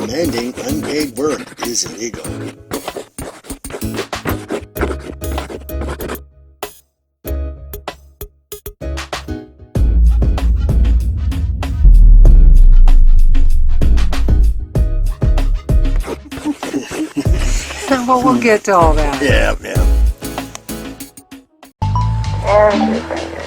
Demanding unpaid work is illegal. Well, we'll get to all that. Yeah. And your fingers.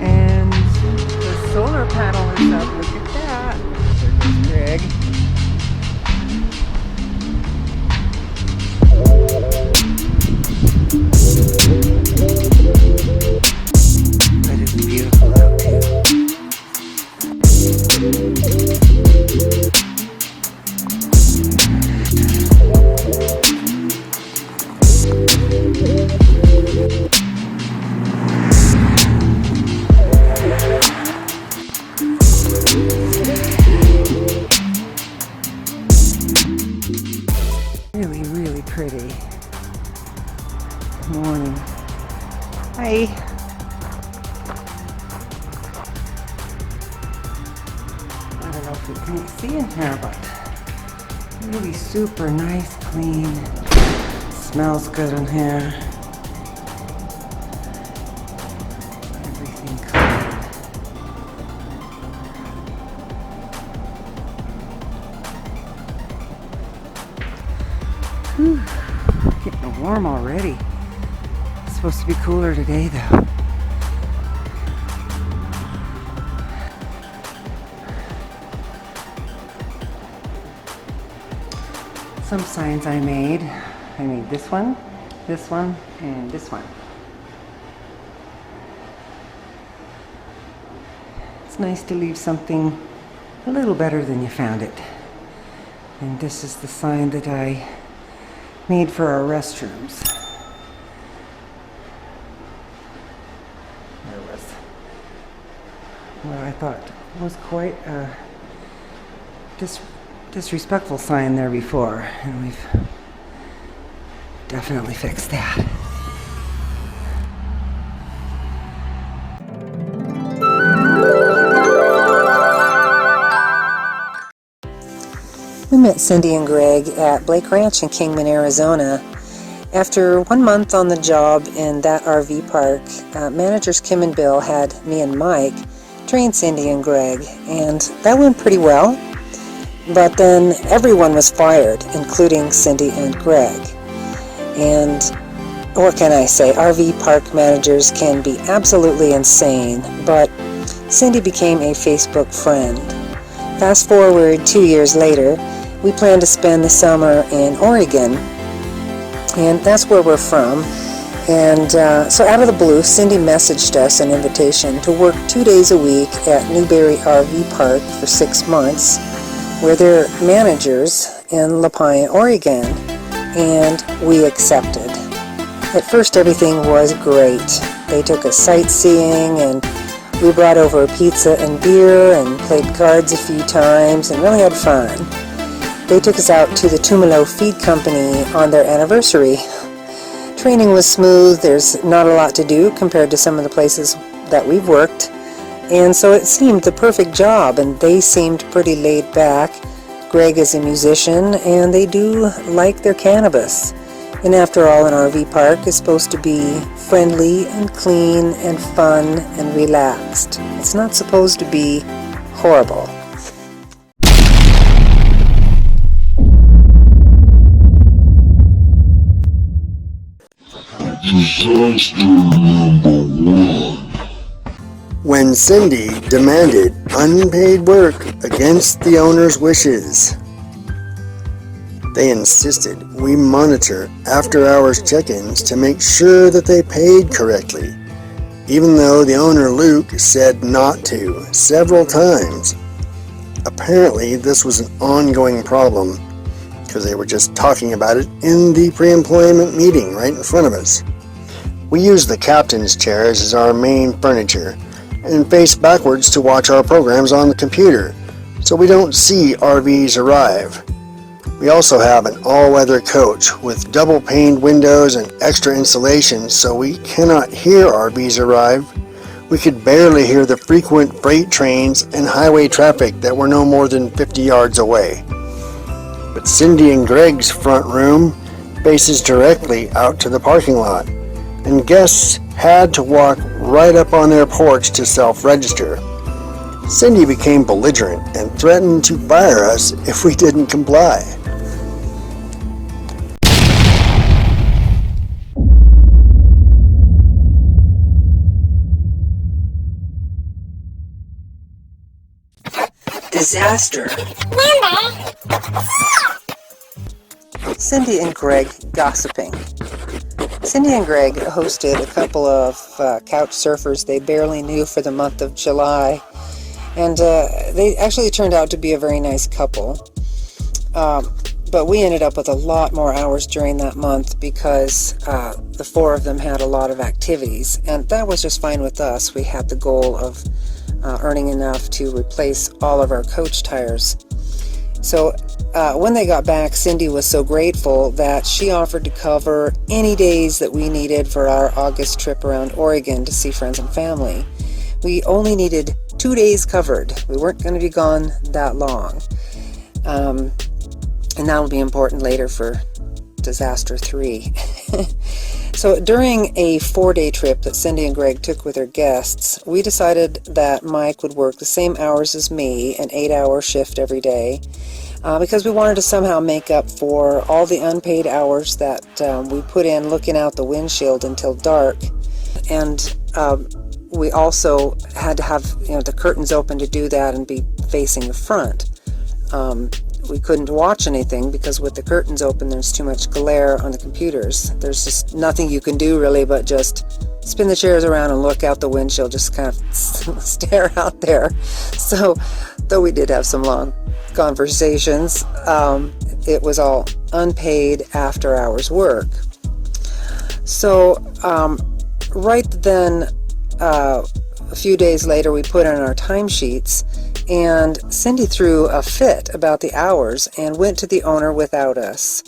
And the solar panel is up. Look at that. There goes Greg. But it's beautiful out too. Really, really pretty. Good morning. Hi. I don't know if you can see in here, but really super nice, clean. Smells good in here. Everything clean. Whew. Getting warm already. It's supposed to be cooler today though. Some signs I made this one, and this one. It's nice to leave something a little better than you found it. And this is the sign that I made for our restrooms. There was what I thought was quite a disrespectful sign there before, and we've definitely fixed that. We met Cindy and Greg at Blake Ranch in Kingman, Arizona. After 1 month on the job in that RV park, managers Kim and Bill had me and Mike train Cindy and Greg, and that went pretty well. But then everyone was fired, including Cindy and Greg. And what can I say? RV park managers can be absolutely insane, but Cindy became a Facebook friend. Fast forward 2 years later, we plan to spend the summer in Oregon, and that's where we're from. And so out of the blue, Cindy messaged us an invitation to work 2 days a week at Newberry RV Park for 6 months, where they're managers in LaPine, Oregon, and we accepted. At first everything was great. They took us sightseeing and We brought over pizza and beer and played cards a few times and really had fun. They took us out to the Tumalo Feed Company on their anniversary. Training was smooth. There's not a lot to do compared to some of the places that we've worked. And so it seemed the perfect job, and they seemed pretty laid back. Greg is a musician, and they do like their cannabis. And after all, an RV park is supposed to be friendly and clean and fun and relaxed. It's not supposed to be horrible. Disaster number 1. When Cindy demanded unpaid work against the owner's wishes. They insisted we monitor after-hours check-ins to make sure that they paid correctly, even though the owner, Luke, said not to several times. Apparently, this was an ongoing problem because they were just talking about it in the pre-employment meeting right in front of us. We use the captain's chairs as our main furniture and face backwards to watch our programs on the computer, so we don't see RVs arrive. We also have an all-weather coach with double-paned windows and extra insulation, so we cannot hear RVs arrive. We could barely hear the frequent freight trains and highway traffic that were no more than 50 yards away. But Cindy and Greg's front room faces directly out to the parking lot, and guests had to walk right up on their porch to self-register. Cindy became belligerent and threatened to fire us if we didn't comply. Disaster. Cindy and Greg gossiping. Cindy and Greg hosted a couple of couch surfers they barely knew for the month of July, and they actually turned out to be a very nice couple. But we ended up with a lot more hours during that month because the four of them had a lot of activities, and that was just fine with us. We had the goal of earning enough to replace all of our coach tires. So when they got back, Cindy was so grateful that she offered to cover any days that we needed for our August trip around Oregon to see friends and family. We only needed 2 days covered. We weren't going to be gone that long. And that will be important later for Disaster 3. So during a 4-day trip that Cindy and Greg took with their guests, we decided that Mike would work the same hours as me, an 8-hour shift every day, because we wanted to somehow make up for all the unpaid hours that we put in looking out the windshield until dark. And we also had to have the curtains open to do that and be facing the front. We couldn't watch anything because with the curtains open there's too much glare on the computers. There's just nothing you can do really but just spin the chairs around and look out the windshield, just kind of stare out there. So though we did have some long conversations, it was all unpaid after hours work. So right then, a few days later, we put in our timesheets, and Cindy threw a fit about the hours and went to the owner without us.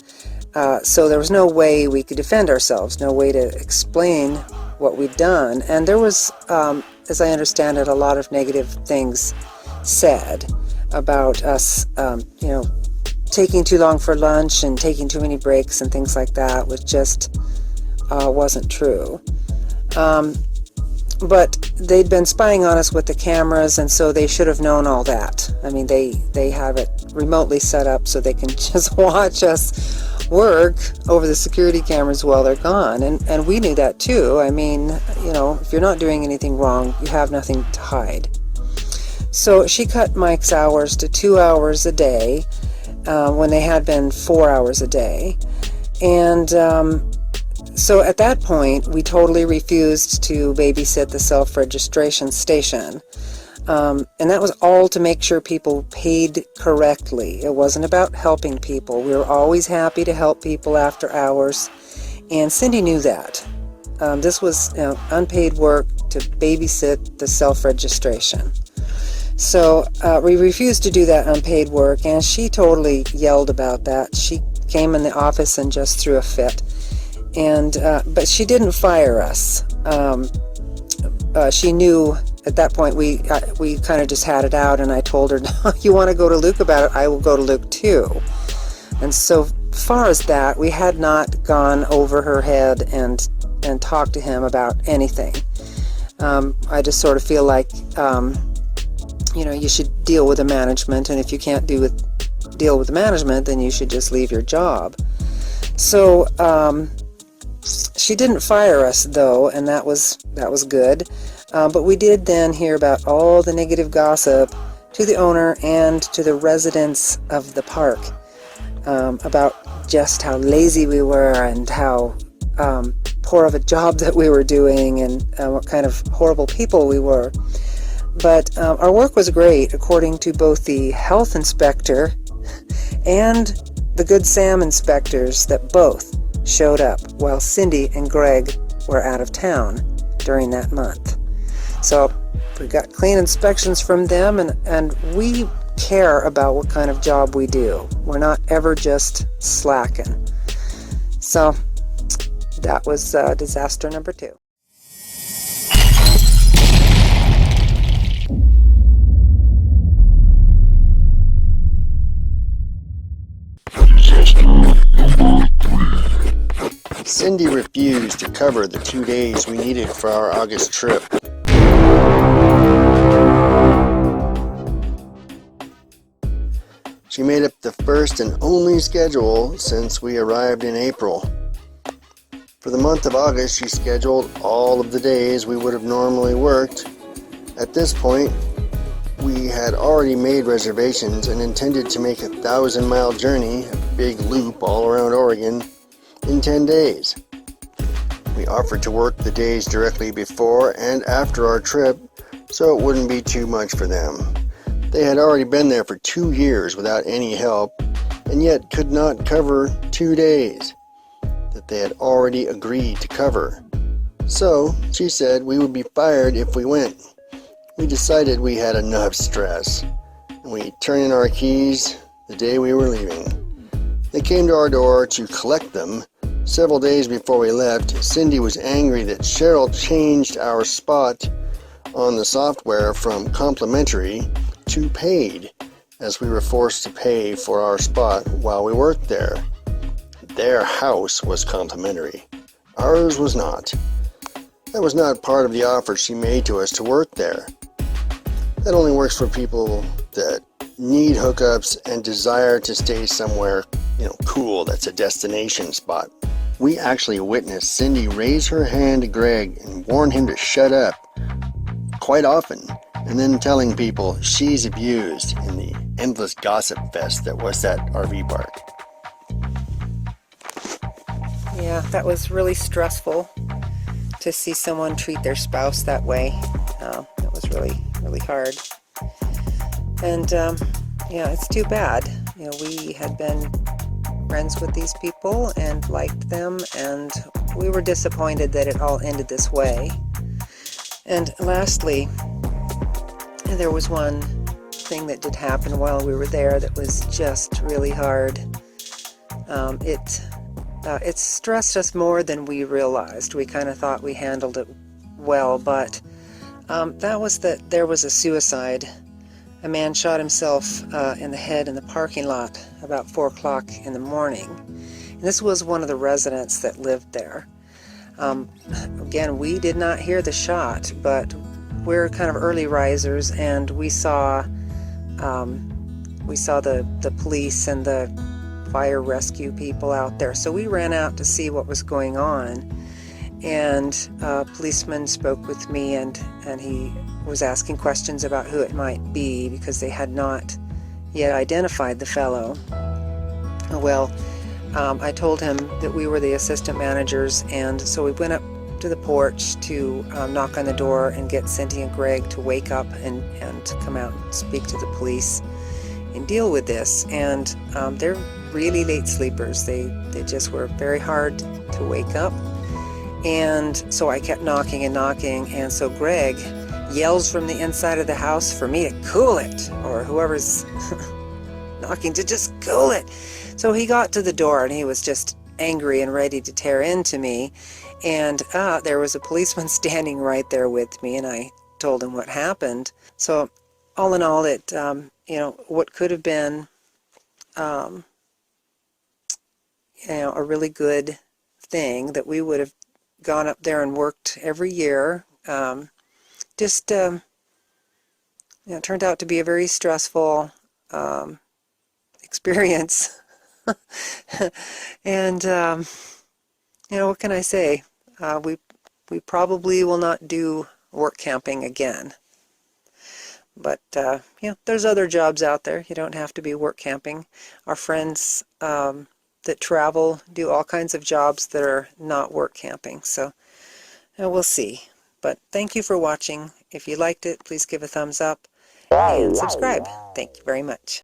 So there was no way we could defend ourselves, no way to explain what we'd done. And there was, as I understand it, a lot of negative things said about us, taking too long for lunch and taking too many breaks and things like that, which just wasn't true. But they'd been spying on us with the cameras, and so they should have known all that. I mean, they have it remotely set up so they can just watch us work over the security cameras while they're gone. And we knew that too. I mean, if you're not doing anything wrong, you have nothing to hide. So she cut Mike's hours to 2 hours a day when they had been 4 hours a day. And so at that point, we totally refused to babysit the self-registration station. And that was all to make sure people paid correctly. It wasn't about helping people. We were always happy to help people after hours. And Cindy knew that. This was unpaid work to babysit the self-registration. So we refused to do that unpaid work, and she totally yelled about that. She came in the office and just threw a fit. And but she didn't fire us. She knew at that point we kind of just had it out, and I told her, you want to go to Luke about it, I will go to Luke too. And so far as that, we had not gone over her head and talked to him about anything. I just sort of feel like you should deal with the management, and if you can't deal with the management, then you should just leave your job. So she didn't fire us though, and that was good. But we did then hear about all the negative gossip to the owner and to the residents of the park about just how lazy we were and how poor of a job that we were doing, and what kind of horrible people we were. But our work was great, according to both the health inspector and the Good Sam inspectors that both showed up while Cindy and Greg were out of town during that month. So we got clean inspections from them, and we care about what kind of job we do. We're not ever just slacking. So that was disaster number 2. Cindy refused to cover the 2 days we needed for our August trip. She made up the first and only schedule since we arrived in April. For the month of August, she scheduled all of the days we would have normally worked. At this point, we had already made reservations and intended to make a 1,000-mile journey, a big loop all around Oregon, in 10 days. We offered to work the days directly before and after our trip, so it wouldn't be too much for them. They had already been there for 2 years without any help, and yet could not cover 2 days that they had already agreed to cover. So, she said we would be fired if we went. We decided we had enough stress, and we turned in our keys the day we were leaving. They came to our door to collect them. Several days before we left, Cindy was angry that Cheryl changed our spot on the software from complimentary to paid, as we were forced to pay for our spot while we worked there. Their house was complimentary. Ours was not. That was not part of the offer she made to us to work there. That only works for people that need hookups and desire to stay somewhere, cool, that's a destination spot. We actually witnessed Cindy raise her hand to Greg and warn him to shut up quite often, and then telling people she's abused in the endless gossip fest that was that RV park. Yeah, that was really stressful to see someone treat their spouse that way. That was really, really hard. And it's too bad. We had been friends with these people and liked them, and we were disappointed that it all ended this way. And lastly, there was one thing that did happen while we were there that was just really hard. It stressed us more than we realized. We kind of thought we handled it well, but that was that there was a suicide. A man shot himself in the head in the parking lot about 4 o'clock in the morning. And this was one of the residents that lived there. Again, we did not hear the shot, but we're kind of early risers, and we saw the police and the fire rescue people out there. So we ran out to see what was going on, and a policeman spoke with me, and he was asking questions about who it might be because they had not yet identified the fellow. Well, I told him that we were the assistant managers, and so we went up to the porch to knock on the door and get Cindy and Greg to wake up and come out and speak to the police and deal with this. And they're really late sleepers. They just were very hard to wake up. And so I kept knocking and knocking, and so Greg yells from the inside of the house for me to cool it, or whoever's knocking to just cool it. So he got to the door and he was just angry and ready to tear into me, and there was a policeman standing right there with me, and I told him what happened. So all in all, it you know, what could have been you know, a really good thing that we would have gone up there and worked every year, just you know, turned out to be a very stressful experience. And you know, what can I say? We probably will not do work camping again. But you know, there's other jobs out there. You don't have to be work camping. Our friends that travel do all kinds of jobs that are not work camping. So we'll see. But thank you for watching. If you liked it, please give a thumbs up and subscribe. Thank you very much.